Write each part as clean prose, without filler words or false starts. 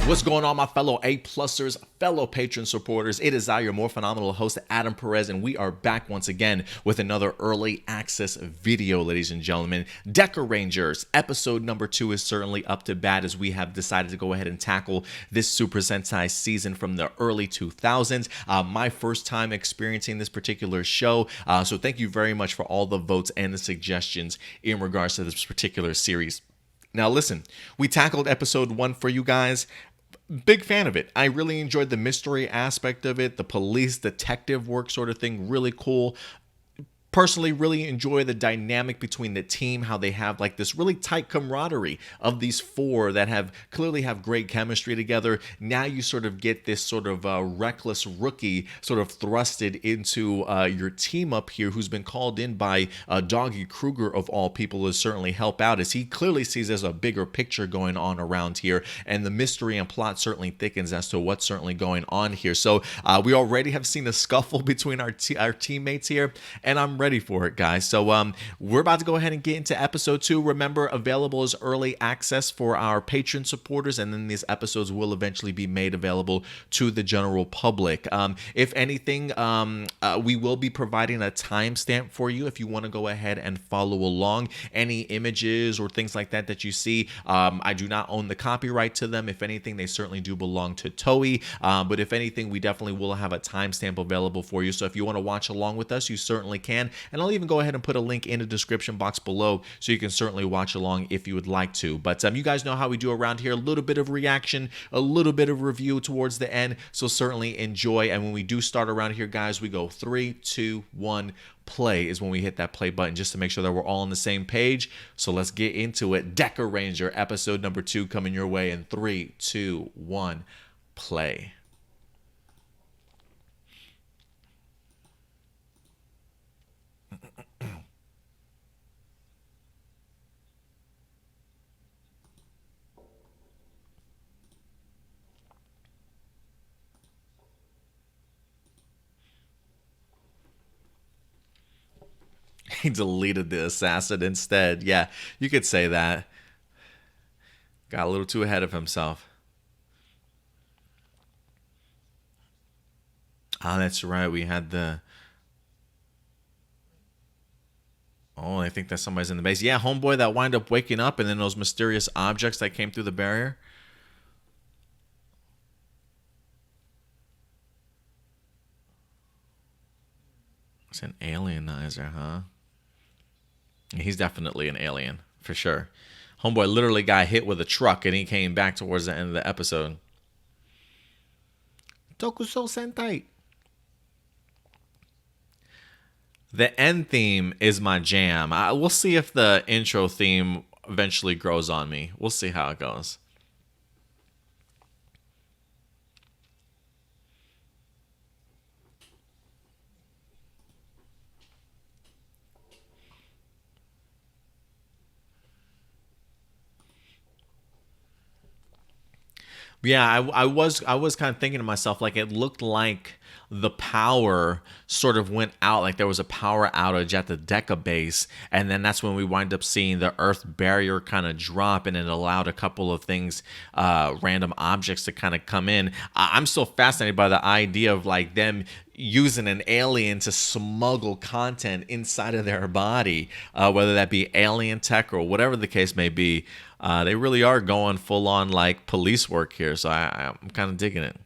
What's going on, my fellow A-plusers, fellow patron supporters? It is I, your more phenomenal host, Adam Perez, and we are back once again with another early access video, ladies and gentlemen. Dekarangers, episode number 2 is certainly up to bat as we have decided to go ahead and tackle this Super Sentai season from the early 2000s. My first time experiencing this particular show, so thank you very much for all the votes and the suggestions in regards to this particular series. Now listen, we tackled episode 1 for you guys. Big fan of it. I really enjoyed the mystery aspect of it, the police detective work sort of thing, really cool. Personally, really enjoy the dynamic between the team, how they have like this really tight camaraderie of these four that clearly have great chemistry together. Now you sort of get this sort of reckless rookie sort of thrusted into your team up here, who's been called in by Doggy Kruger of all people to certainly help out, as he clearly sees there's a bigger picture going on around here, and the mystery and plot certainly thickens as to what's certainly going on here. So we already have seen a scuffle between our teammates here, and I'm ready for it, guys. So we're about to go ahead and get into episode 2. Remember, available as early access for our patron supporters, and then these episodes will eventually be made available to the general public. If anything, we will be providing a timestamp for you if you want to go ahead and follow along. Any images or things like that that you see, I do not own the copyright to them. If anything, they certainly do belong to Toei, but if anything, we definitely will have a timestamp available for you. So if you want to watch along with us, you certainly can. And I'll even go ahead and put a link in the description box below so you can certainly watch along if you would like to. But you guys know how we do around here. A little bit of reaction, a little bit of review towards the end. So certainly enjoy. And when we do start around here, guys, we go 3, 2, 1, play is when we hit that play button, just to make sure that we're all on the same page. So let's get into it. Dekaranger, episode number 2 coming your way in 3, 2, 1, play. He deleted the assassin instead. Yeah, you could say that. Got a little too ahead of himself. Oh, that's right. We had the... Oh, I think that somebody's in the base. Yeah, homeboy that wind up waking up, and then those mysterious objects that came through the barrier. It's an alienizer, huh? He's definitely an alien, for sure. Homeboy literally got hit with a truck, and he came back towards the end of the episode. Tokusou Sentai. The end theme is my jam. We'll see if the intro theme eventually grows on me. We'll see how it goes. Yeah, I was kind of thinking to myself, like, it looked like the power sort of went out, like there was a power outage at the Deca base, and then that's when we wind up seeing the Earth barrier kind of drop, and it allowed a couple of things, random objects to kind of come in. I'm still fascinated by the idea of like them using an alien to smuggle content inside of their body, whether that be alien tech or whatever the case may be. They really are going full on like police work here, so I'm kind of digging it.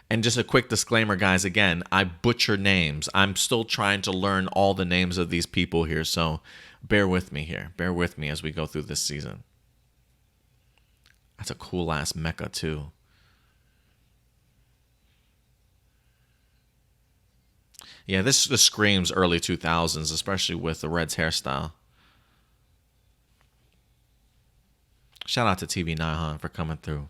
And just a quick disclaimer, guys, again, I butcher names. I'm still trying to learn all the names of these people here, so bear with me here. Bear with me as we go through this season. That's a cool-ass mecha, too. Yeah, this screams early 2000s, especially with the Red's hairstyle. Shout out to TV Nihon for coming through.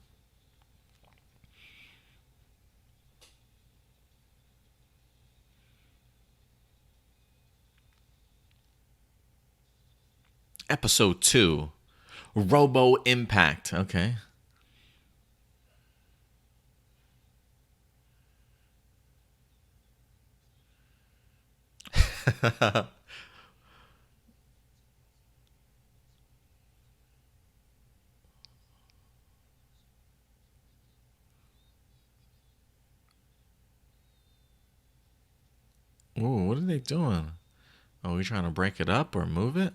Episode 2, Robo Impact. Okay. doing? Are we trying to break it up or move it?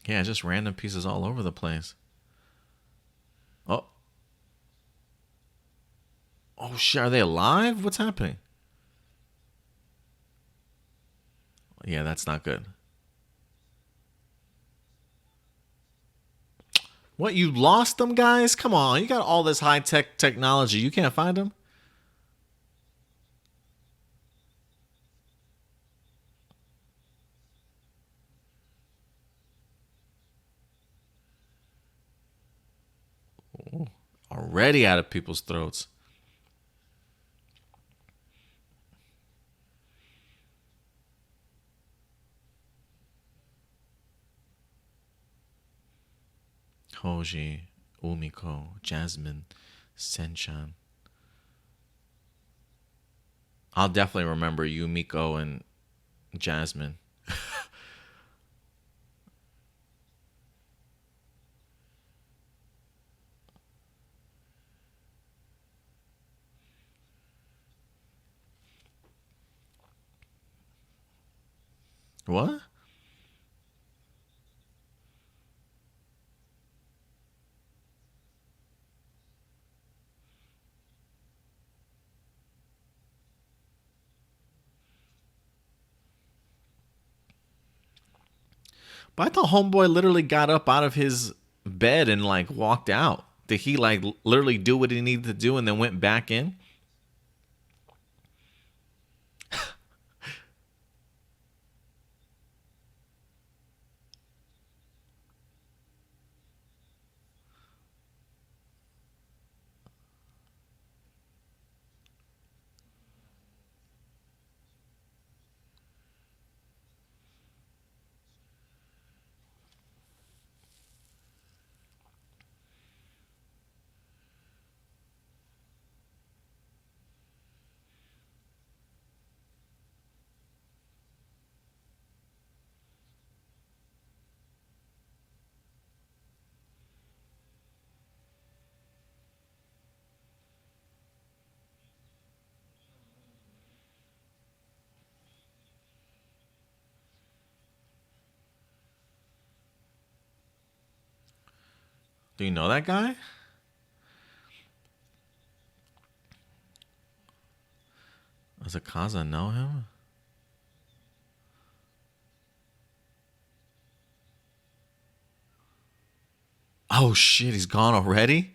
Yeah, just random pieces all over the place. Oh. Oh, shit. Are they alive? What's happening? Yeah, that's not good. What, you lost them, guys? Come on. You got all this high-tech technology. You can't find them? Ooh, already out of people's throats. Hoji, Umiko, Jasmine, Senchan. I'll definitely remember Yumiko and Jasmine. What? But I thought Homeboy literally got up out of his bed and like walked out. Did he like literally do what he needed to do and then went back in? Do you know that guy? Does Akaza know him? Oh shit, he's gone already?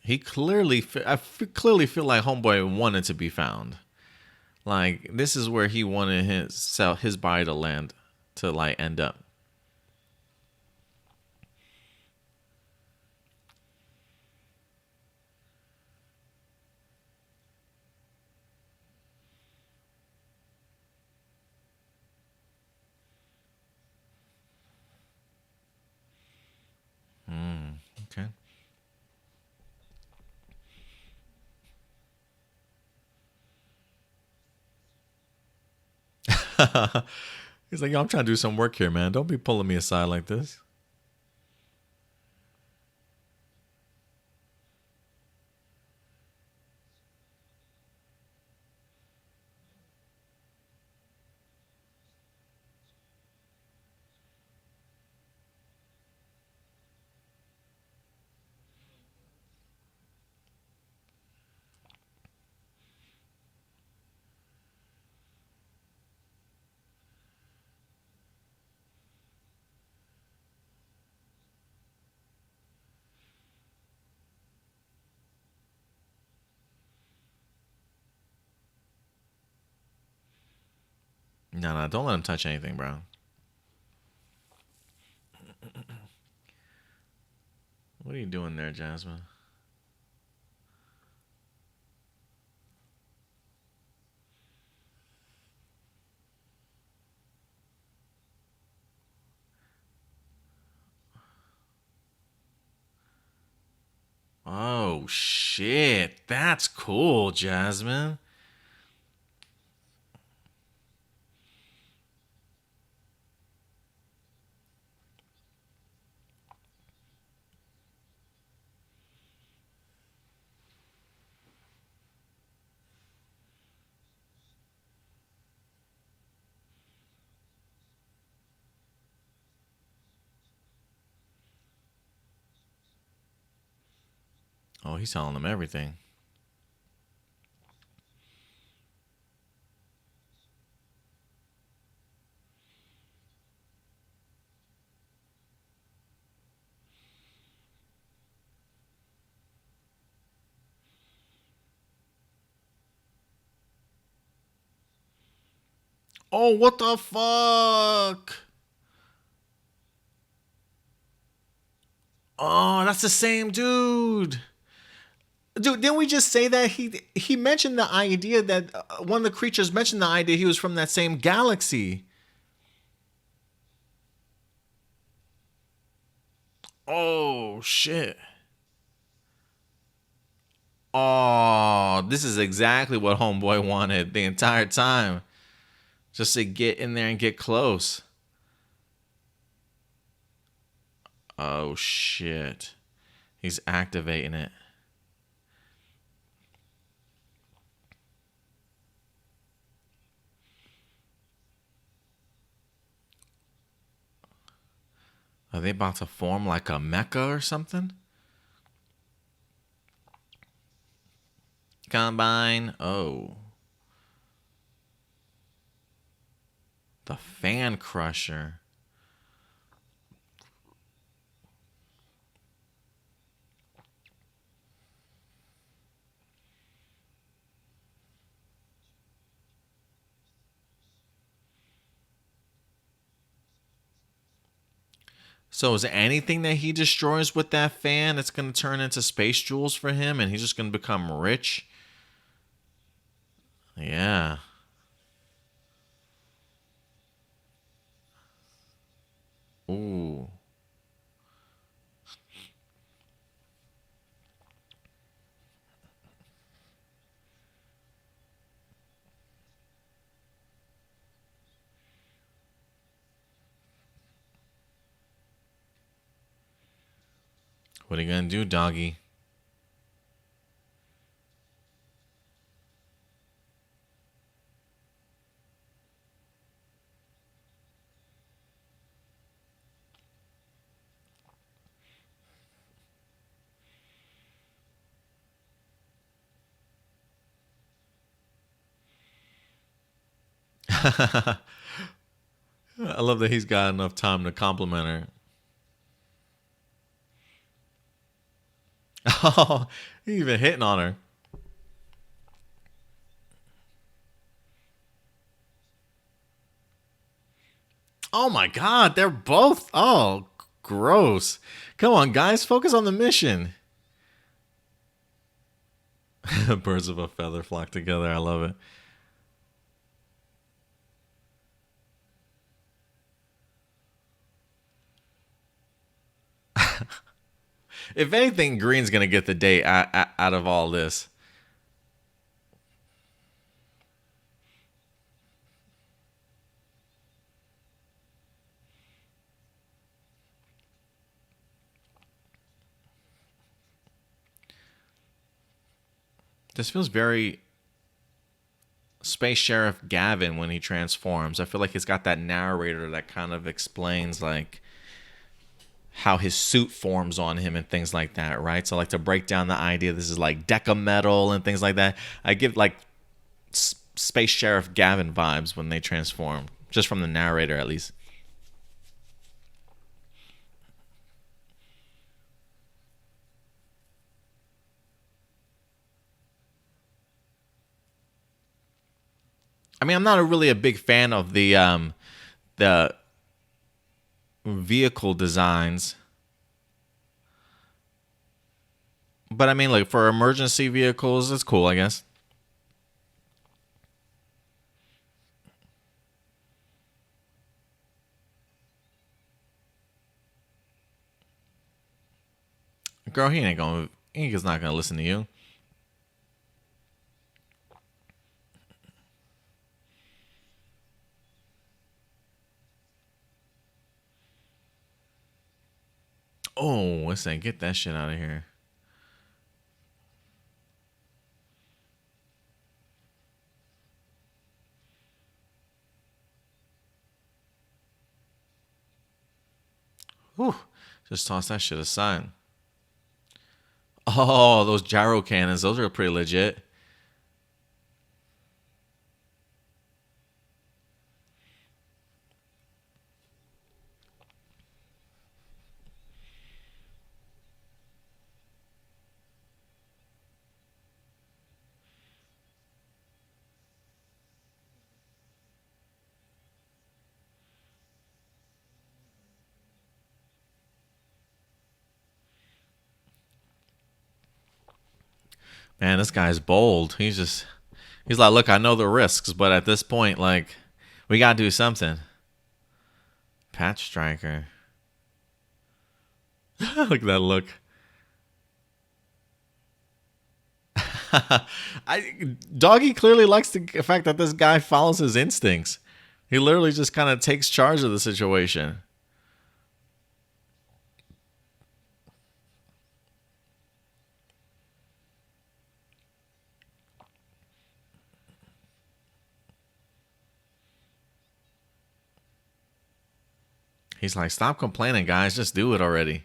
He clearly, clearly feel like Homeboy wanted to be found. Like this is where he wanted his body to land, to like end up. Okay. He's like, yo, I'm trying to do some work here, man. Don't be pulling me aside like this. No, no, don't let him touch anything, bro. What are you doing there, Jasmine? Oh, shit. That's cool, Jasmine. Oh, he's telling them everything. Oh, what the fuck? Oh, that's the same dude. Dude, didn't we just say that he mentioned the idea that one of the creatures mentioned the idea he was from that same galaxy? Oh shit. Oh, this is exactly what Homeboy wanted the entire time. Just to get in there and get close. Oh shit. He's activating it. Are they about to form like a mecha or something? Combine. Oh. The Fan Crusher. So is anything that he destroys with that fan, it's going to turn into space jewels for him and he's just going to become rich? Yeah. Ooh. What are you going to do, doggy? I love that he's got enough time to compliment her. Oh, he's even hitting on her. Oh my god, they're both. Oh, gross. Come on, guys, focus on the mission. Birds of a feather flock together. I love it. If anything, Green's going to get the day out of all this. This feels very Space Sheriff Gavin when he transforms. I feel like he's got that narrator that kind of explains like how his suit forms on him and things like that, right? So like to break down the idea this is like Deca metal and things like that. I give like Space Sheriff Gavin vibes when they transform, just from the narrator at least. I mean, I'm not really a big fan of the vehicle designs. But I mean, like for emergency vehicles, it's cool, I guess. Girl, he ain't gonna. He's not gonna listen to you. Oh, listen, get that shit out of here. Whew. Just toss that shit aside. Oh, those gyro cannons. Those are pretty legit. Man, this guy's bold. He's like, look, I know the risks, but at this point, like, we gotta do something. Patch striker. Look at that look. Doggy clearly likes the fact that this guy follows his instincts. He literally just kind of takes charge of the situation. He's like, stop complaining, guys. Just do it already.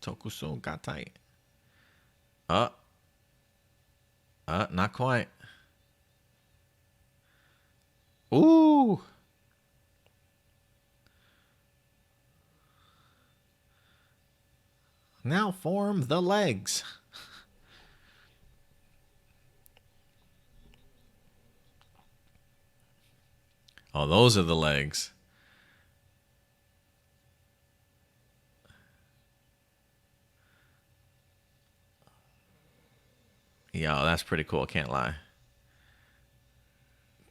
Tokusou got tight. Not quite. Ooh. Now form the legs. Oh, those are the legs. Yo, that's pretty cool. Can't lie.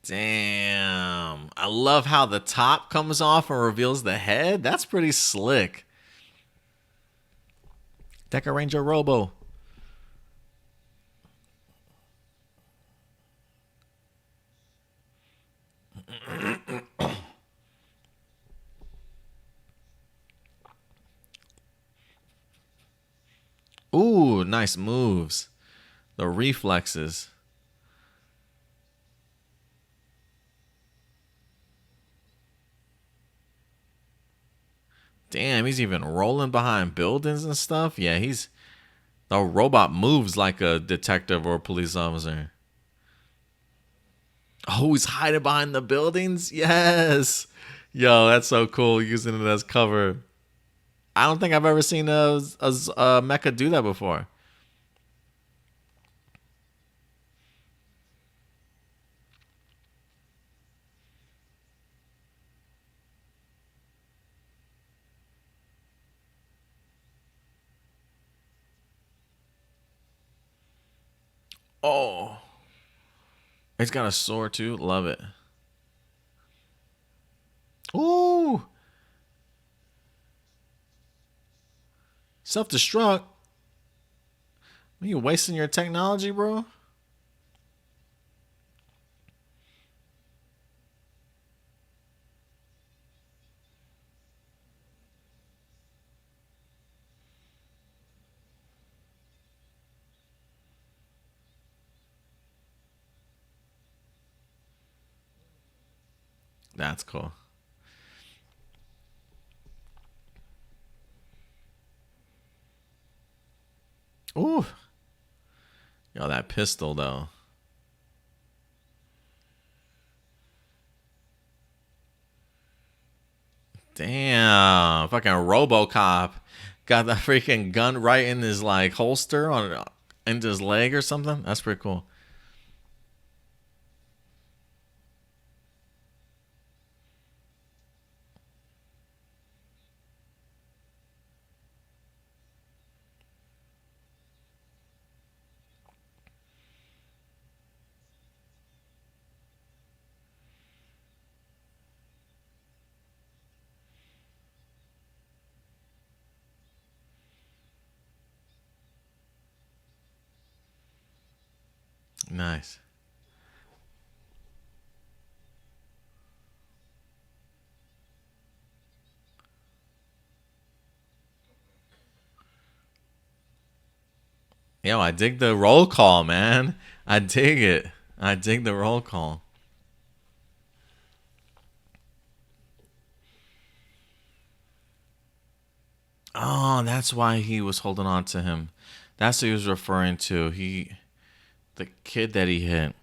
Damn. I love how the top comes off and reveals the head. That's pretty slick. Dekaranger Robo. Ooh, nice moves. The reflexes. Damn, he's even rolling behind buildings and stuff. Yeah, the robot moves like a detective or a police officer. Oh, he's hiding behind the buildings? Yes. Yo, that's so cool using it as cover. I don't think I've ever seen a mecha do that before. Oh. He's got a sword too. Love it. Ooh. Self-destruct. Are you wasting your technology, bro? That's cool. Ooh. Yo, that pistol though. Damn. Fucking RoboCop got the freaking gun right in his like holster on into his leg or something. That's pretty cool. Nice. Yo, I dig the roll call, man. I dig it. I dig the roll call. Oh, that's why he was holding on to him. That's what he was referring to. The kid that he hit.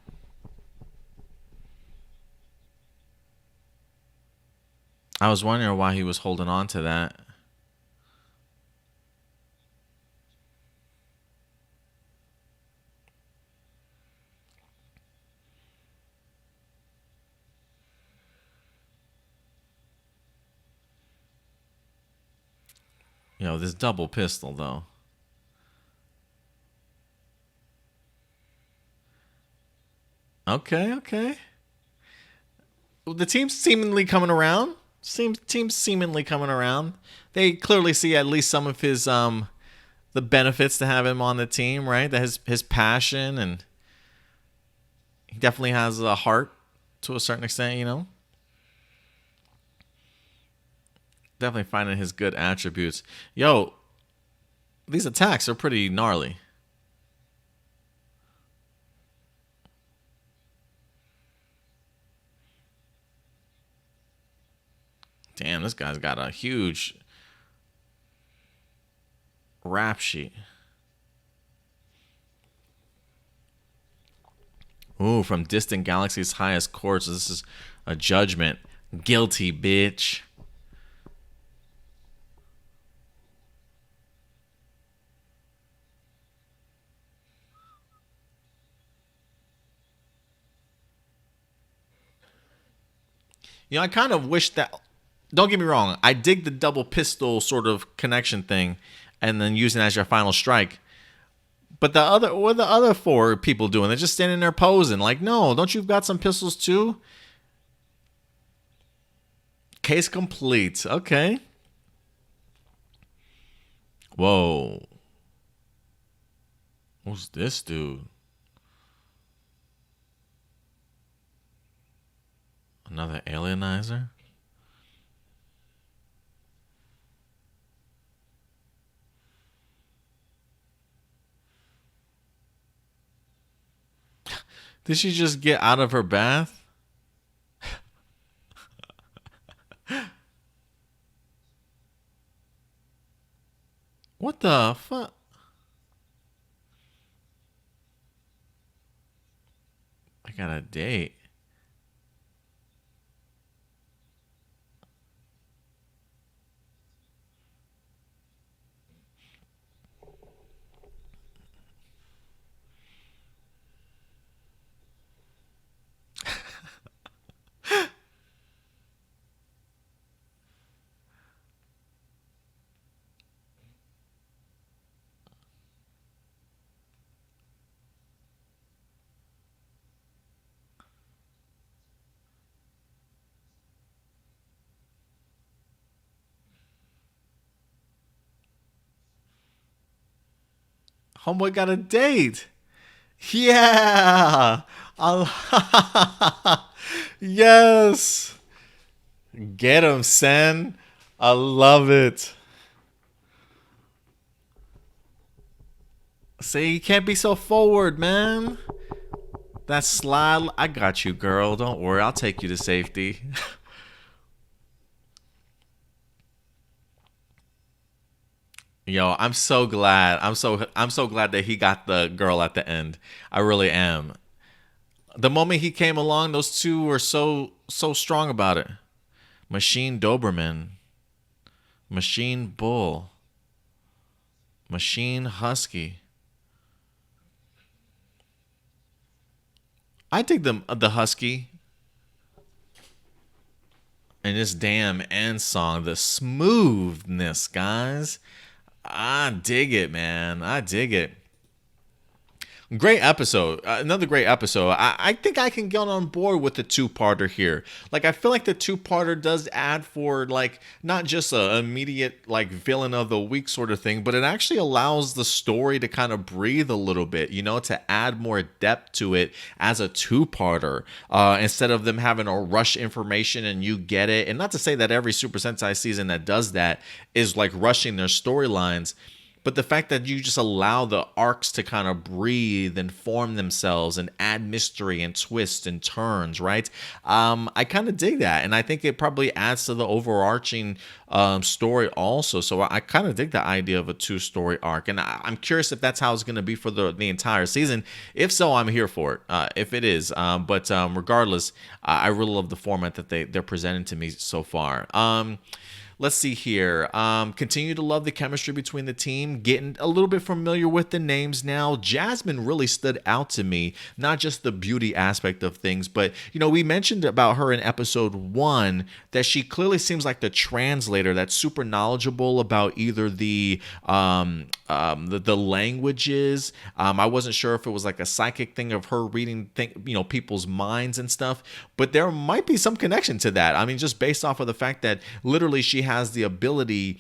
I was wondering why he was holding on to that. This double pistol, though. Okay, okay. The team's seemingly coming around. Team's seemingly coming around. They clearly see at least some of his the benefits to have him on the team, right? That his passion, and he definitely has a heart to a certain extent. Definitely finding his good attributes. Yo, these attacks are pretty gnarly. Damn, this guy's got a huge rap sheet. Ooh, from distant galaxies' highest courts. This is a judgment. Guilty, bitch. I kind of wish that. Don't get me wrong. I dig the double pistol sort of connection thing, and then using it as your final strike. But what are the other four people doing? They're just standing there posing. Like, no, don't you've got some pistols too? Case complete. Okay. Whoa. Who's this dude? Another alienizer? Did she just get out of her bath? What the fuck? I got a date. Homeboy got a date. Yeah. Yes. Get him, Sen. I love it. See, you can't be so forward, man. That slide. I got you, girl. Don't worry. I'll take you to safety. Yo, I'm so glad. I'm so glad that he got the girl at the end. I really am. The moment he came along, those two were so strong about it. Machine Doberman, Machine Bull, Machine Husky. I dig the Husky and this damn end song. The smoothness, guys. I dig it, man. I dig it. Great episode. Another great episode. I think I can get on board with the two-parter here. Like, I feel like the two-parter does add for, like, not just a immediate, like, villain of the week sort of thing, but it actually allows the story to kind of breathe a little bit, you know, to add more depth to it as a two-parter, instead of them having to rush information and you get it. And not to say that every Super Sentai season that does that is, like, rushing their storylines, but the fact that you just allow the arcs to kind of breathe and form themselves and add mystery and twists and turns, right? I kind of dig that. And I think it probably adds to the overarching story also. So I kind of dig the idea of a two-story arc. And I'm curious if that's how it's going to be for the entire season. If so, I'm here for it, if it is. But regardless, I really love the format that they're presenting to me so far. Let's see here. Continue to love the chemistry between the team. Getting a little bit familiar with the names now. Jasmine really stood out to me. Not just the beauty aspect of things, but, you know, we mentioned about her in episode 1 that she clearly seems like the translator that's super knowledgeable about either the languages. I wasn't sure if it was like a psychic thing of her reading, people's minds and stuff, but there might be some connection to that. I mean, just based off of the fact that literally she has the ability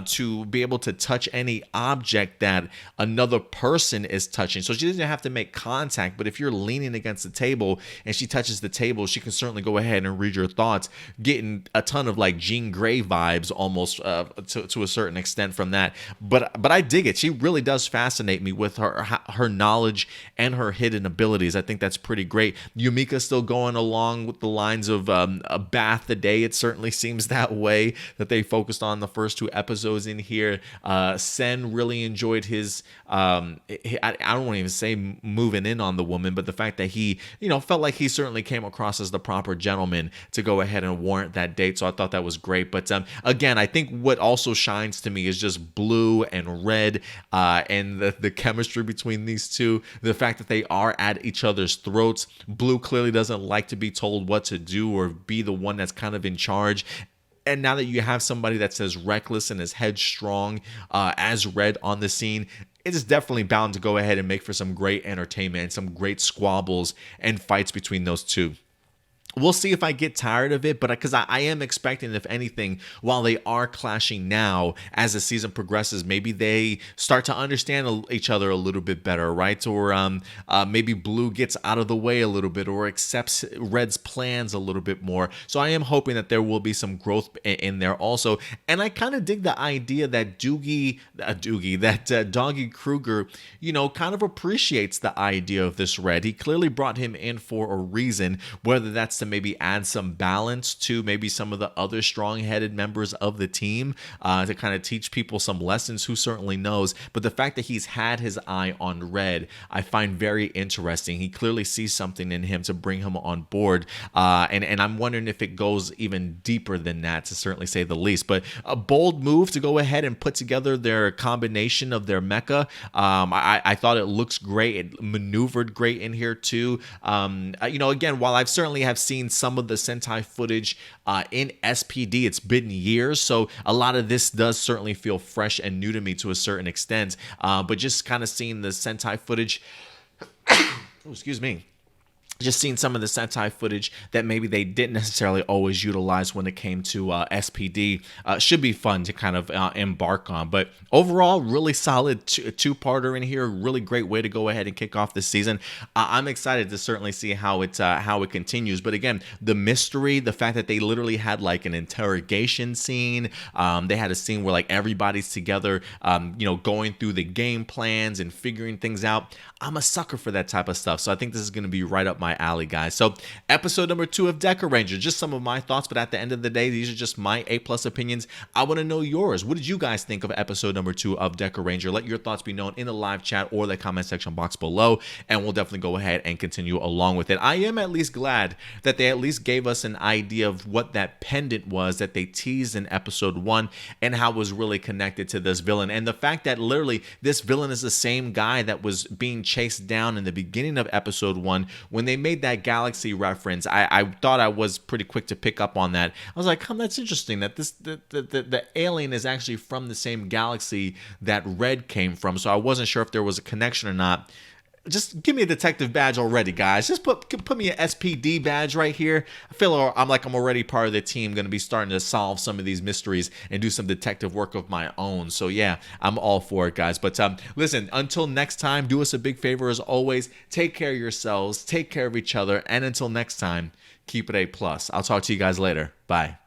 to be able to touch any object that another person is touching. So she doesn't have to make contact, but if you're leaning against the table and she touches the table, she can certainly go ahead and read your thoughts, getting a ton of like Jean Grey vibes almost to a certain extent from that. But I dig it. She really does fascinate me with her knowledge and her hidden abilities. I think that's pretty great. Yumika's still going along with the lines of a bath a day. It certainly seems that way that they focused on the first 2 episodes in here. Sen really enjoyed his I don't want to even say moving in on the woman, but the fact that he, felt like he certainly came across as the proper gentleman to go ahead and warrant that date. So I thought that was great. But again, I think what also shines to me is just Blue and Red, and the chemistry between these two. The fact that they are at each other's throats. Blue clearly doesn't like to be told what to do or be the one that's kind of in charge. And now that you have somebody that's as reckless and as headstrong as Red on the scene, it is definitely bound to go ahead and make for some great entertainment and some great squabbles and fights between those two. We'll see if I get tired of it, but because I am expecting, if anything, while they are clashing now, as the season progresses, maybe they start to understand each other a little bit better, right? Or maybe Blue gets out of the way a little bit or accepts Red's plans a little bit more. So I am hoping that there will be some growth in there also. And I kind of dig the idea that Doggy Kruger, kind of appreciates the idea of this Red. He clearly brought him in for a reason, whether that's to maybe add some balance to maybe some of the other strong-headed members of the team, to kind of teach people some lessons, who certainly knows. But the fact that he's had his eye on Red, I find very interesting. He clearly sees something in him to bring him on board, and I'm wondering if it goes even deeper than that, to certainly say the least. But a bold move to go ahead and put together their combination of their mecha. I thought it looks great. It maneuvered great in here too. Again, while I've certainly have seen some of the Sentai footage in SPD, it's been years, so a lot of this does certainly feel fresh and new to me to a certain extent. But just kind of seeing the Sentai footage, excuse me. Just seeing some of the Sentai footage that maybe they didn't necessarily always utilize when it came to SPD should be fun to kind of embark on. But overall, really solid two-parter in here. Really great way to go ahead and kick off this season. I'm excited to certainly see how it continues. But again, the mystery, the fact that they literally had like an interrogation scene. They had a scene where like everybody's together, going through the game plans and figuring things out. I'm a sucker for that type of stuff. So I think this is going to be right up my alley, guys. So episode number 2 of Dekaranger, just some of my thoughts, but at the end of the day, these are just my A+ opinions. I want to know yours. What did you guys think of episode number 2 of Dekaranger? Let your thoughts be known in the live chat or the comment section box below, and we'll definitely go ahead and continue along with it. I am at least glad that they at least gave us an idea of what that pendant was that they teased in episode 1 and how it was really connected to this villain. And the fact that literally this villain is the same guy that was being chased down in the beginning of episode 1 when they made that galaxy reference. I thought I was pretty quick to pick up on that. I was like, that's interesting that the alien is actually from the same galaxy that Red came from. So I wasn't sure if there was a connection or not. just give me a detective badge already, guys. Just put me an SPD badge right here. I feel I'm already part of the team, going to be starting to solve some of these mysteries and do some detective work of my own. So yeah, I'm all for it, guys. But listen, until next time, do us a big favor as always. Take care of yourselves, take care of each other, and until next time, keep it A+. I'll talk to you guys later. Bye.